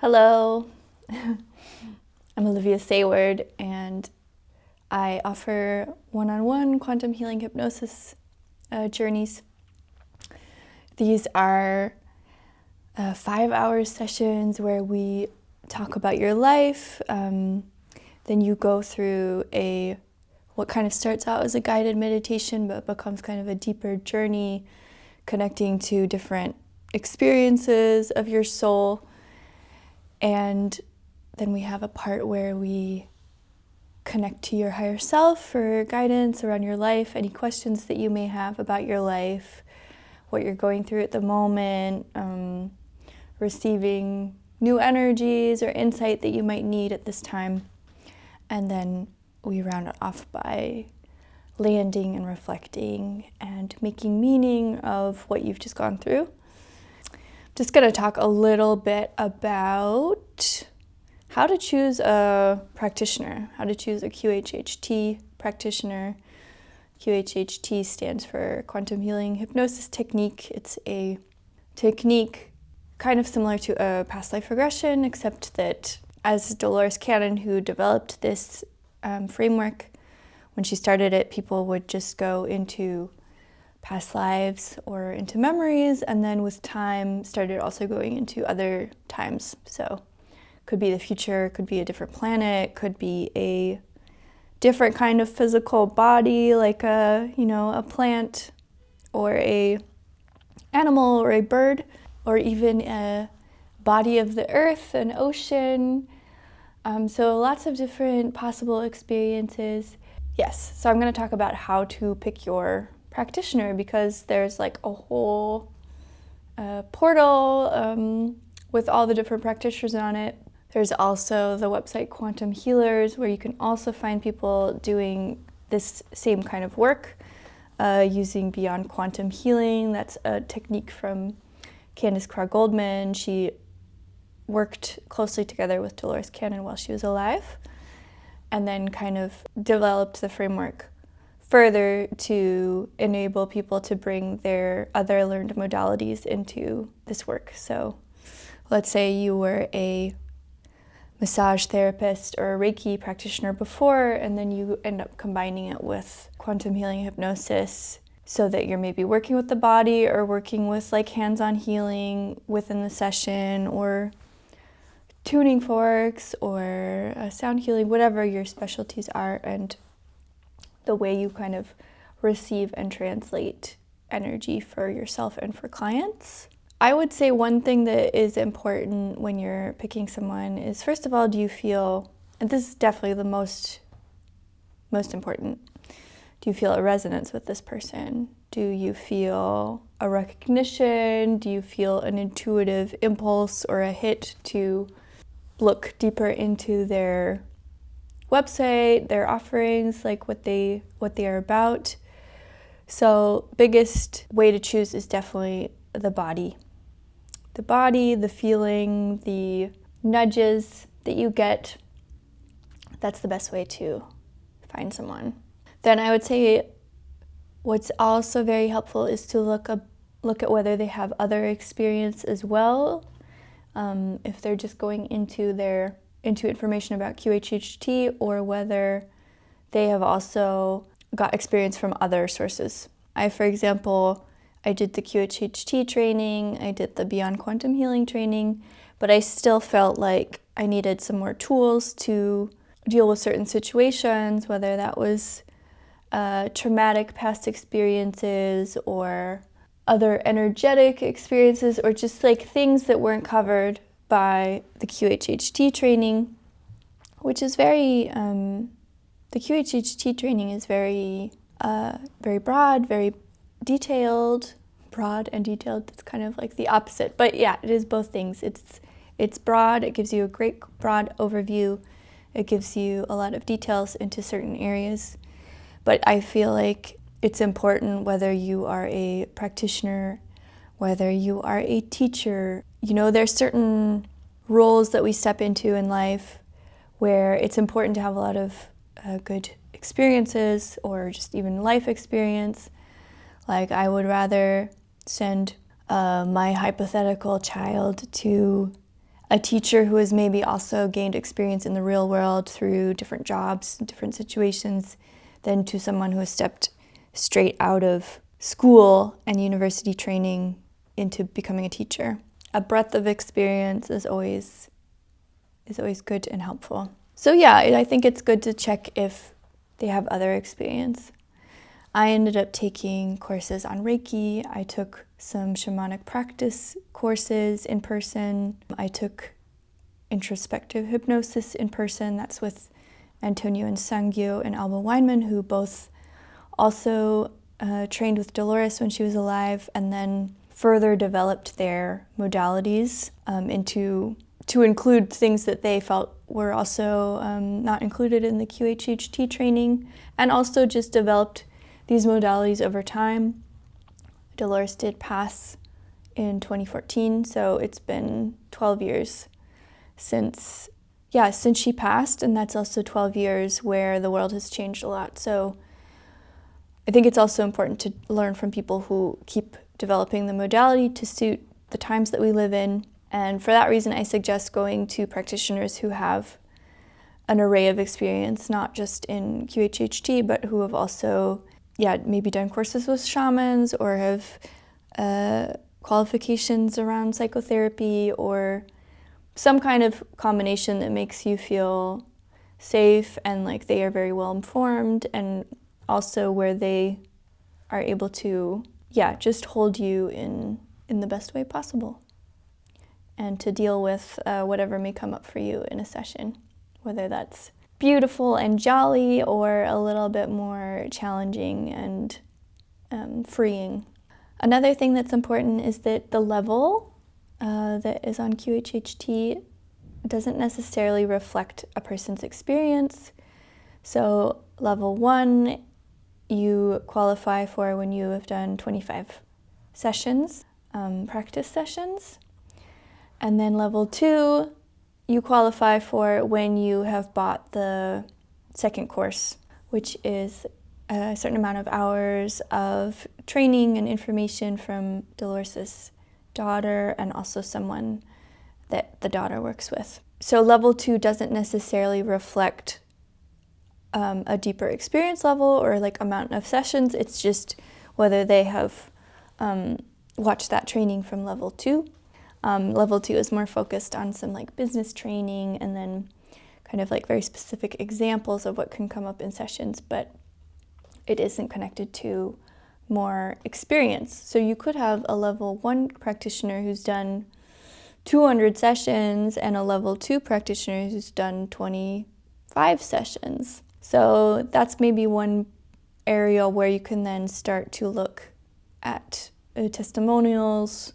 Hello, I'm Olivia Sayward, and I offer one-on-one quantum healing hypnosis journeys. These are 5-hour sessions where we talk about your life. Then you go through what kind of starts out as a guided meditation but becomes kind of a deeper journey, connecting to different experiences of your soul. And then we have a part where we connect to your higher self for guidance around your life, any questions that you may have about your life, what you're going through at the moment, receiving new energies or insight that you might need at this time. And then we round it off by landing and reflecting and making meaning of what you've just gone through. Just going to talk a little bit about how to choose a practitioner, how to choose a QHHT practitioner. QHHT stands for Quantum Healing Hypnosis Technique. It's a technique kind of similar to a past life regression, except that as Dolores Cannon, who developed this framework, when she started it, people would just go into past lives or into memories, and then with time started also going into other times. So could be the future, could be a different planet, could be a different kind of physical body, like a plant or a animal or a bird, or even a body of the earth, an ocean. So lots of different possible experiences. Yes, so I'm going to talk about how to pick your practitioner, because there's like a whole portal with all the different practitioners on it. There's also the website Quantum Healers, where you can also find people doing this same kind of work using Beyond Quantum Healing. That's a technique from Candace Crowe-Goldman. She worked closely together with Dolores Cannon while she was alive, and then kind of developed the framework further to enable people to bring their other learned modalities into this work. So let's say you were a massage therapist or a Reiki practitioner before, and then you end up combining it with quantum healing hypnosis so that you're maybe working with the body or working with like hands-on healing within the session, or tuning forks or sound healing, whatever your specialties are, and the way you kind of receive and translate energy for yourself and for clients. I would say one thing that is important when you're picking someone is, first of all, do you feel, and this is definitely the most important, do you feel a resonance with this person? Do you feel a recognition? Do you feel an intuitive impulse or a hit to look deeper into their website, their offerings, like what they are about? So biggest way to choose is definitely the body. The body, the feeling, the nudges that you get. That's the best way to find someone. Then I would say what's also very helpful is to look at whether they have other experience as well. If they're just going into information about QHHT, or whether they have also got experience from other sources. For example, I did the QHHT training, I did the Beyond Quantum Healing training, but I still felt like I needed some more tools to deal with certain situations, whether that was traumatic past experiences or other energetic experiences, or just like things that weren't covered by the QHHT training, which is very, the QHHT training is very broad, very detailed. Broad and detailed, that's kind of like the opposite. But yeah, it is both things. It's broad, it gives you a great broad overview. It gives you a lot of details into certain areas. But I feel like it's important, whether you are a practitioner, whether you are a teacher. There's certain roles that we step into in life where it's important to have a lot of good experiences, or just even life experience. Like, I would rather send my hypothetical child to a teacher who has maybe also gained experience in the real world through different jobs, different situations, than to someone who has stepped straight out of school and university training into becoming a teacher. A breadth of experience is always good and helpful. So yeah, I think it's good to check if they have other experience. I ended up taking courses on Reiki. I took some shamanic practice courses in person. I took introspective hypnosis in person. That's with Antonio Insangio and Alba Weinman, who both also trained with Dolores when she was alive, and then further developed their modalities to include things that they felt were also not included in the QHHT training, and also just developed these modalities over time. Dolores did pass in 2014, so it's been 12 years since she passed, and that's also 12 years where the world has changed a lot. So I think it's also important to learn from people who keep developing the modality to suit the times that we live in. And for that reason, I suggest going to practitioners who have an array of experience, not just in QHHT, but who have also, maybe done courses with shamans or have qualifications around psychotherapy or some kind of combination that makes you feel safe and like they are very well informed, and also where they are able to, just hold you in the best way possible and to deal with whatever may come up for you in a session, whether that's beautiful and jolly or a little bit more challenging and freeing. Another thing that's important is that the level that is on QHHT doesn't necessarily reflect a person's experience. So level 1, you qualify for when you have done 25 sessions, practice sessions. And then level 2, you qualify for when you have bought the second course, which is a certain amount of hours of training and information from Dolores' daughter and also someone that the daughter works with. So level 2 doesn't necessarily reflect a deeper experience level or like amount of sessions. It's just whether they have watched that training from level 2. Level 2 is more focused on some like business training and then kind of like very specific examples of what can come up in sessions, but it isn't connected to more experience. So you could have a level 1 practitioner who's done 200 sessions and a level 2 practitioner who's done 25 sessions. So that's maybe one area where you can then start to look at testimonials,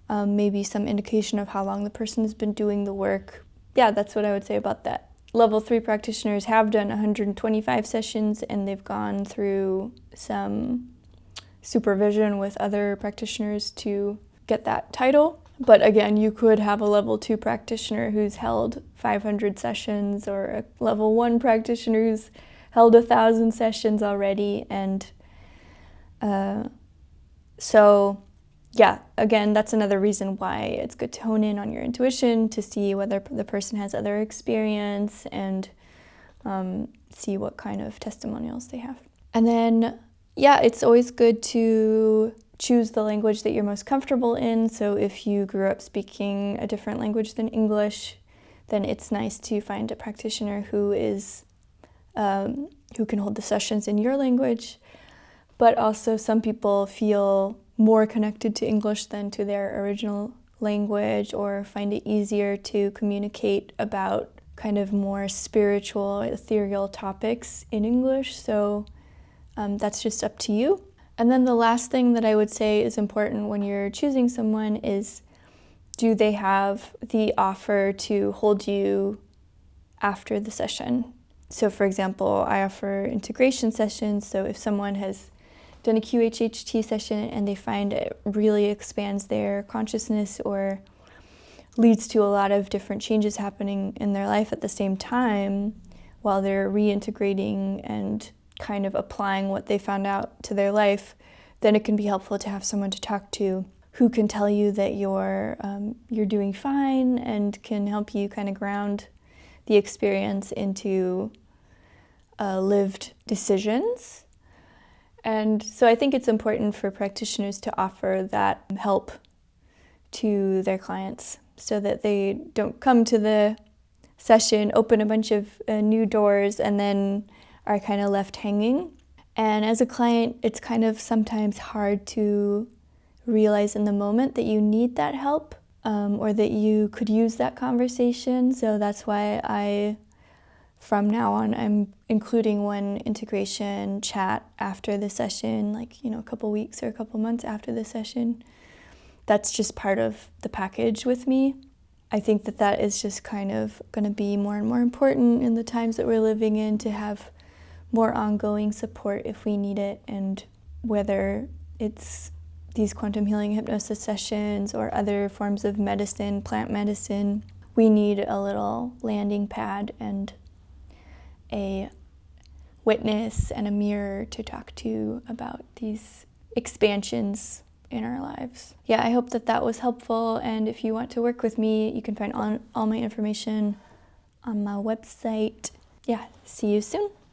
maybe some indication of how long the person has been doing the work. Yeah, that's what I would say about that. Level 3 practitioners have done 125 sessions and they've gone through some supervision with other practitioners to get that title. But again, you could have a level 2 practitioner who's held 500 sessions or a level 1 practitioner who's held 1,000 sessions already. And again, that's another reason why it's good to hone in on your intuition to see whether the person has other experience and see what kind of testimonials they have. And then, it's always good to choose the language that you're most comfortable in. So if you grew up speaking a different language than English, then it's nice to find a practitioner who can hold the sessions in your language. But also some people feel more connected to English than to their original language or find it easier to communicate about kind of more spiritual, ethereal topics in English. So that's just up to you. And then the last thing that I would say is important when you're choosing someone is, do they have the offer to hold you after the session? So for example, I offer integration sessions. So if someone has done a QHHT session and they find it really expands their consciousness or leads to a lot of different changes happening in their life at the same time while they're reintegrating and kind of applying what they found out to their life, then it can be helpful to have someone to talk to who can tell you that you're doing fine and can help you kind of ground the experience into lived decisions. And so I think it's important for practitioners to offer that help to their clients so that they don't come to the session, open a bunch of new doors, and then are kind of left hanging. And as a client, it's kind of sometimes hard to realize in the moment that you need that help or that you could use that conversation. So that's why from now on, I'm including one integration chat after the session, like, a couple weeks or a couple months after the session. That's just part of the package with me. I think that is just kind of going to be more and more important in the times that we're living in, to have more ongoing support if we need it. And whether it's these quantum healing hypnosis sessions or other forms of medicine, plant medicine, we need a little landing pad and a witness and a mirror to talk to about these expansions in our lives. Yeah, I hope that was helpful, and if you want to work with me, you can find all my information on my website. Yeah, see you soon.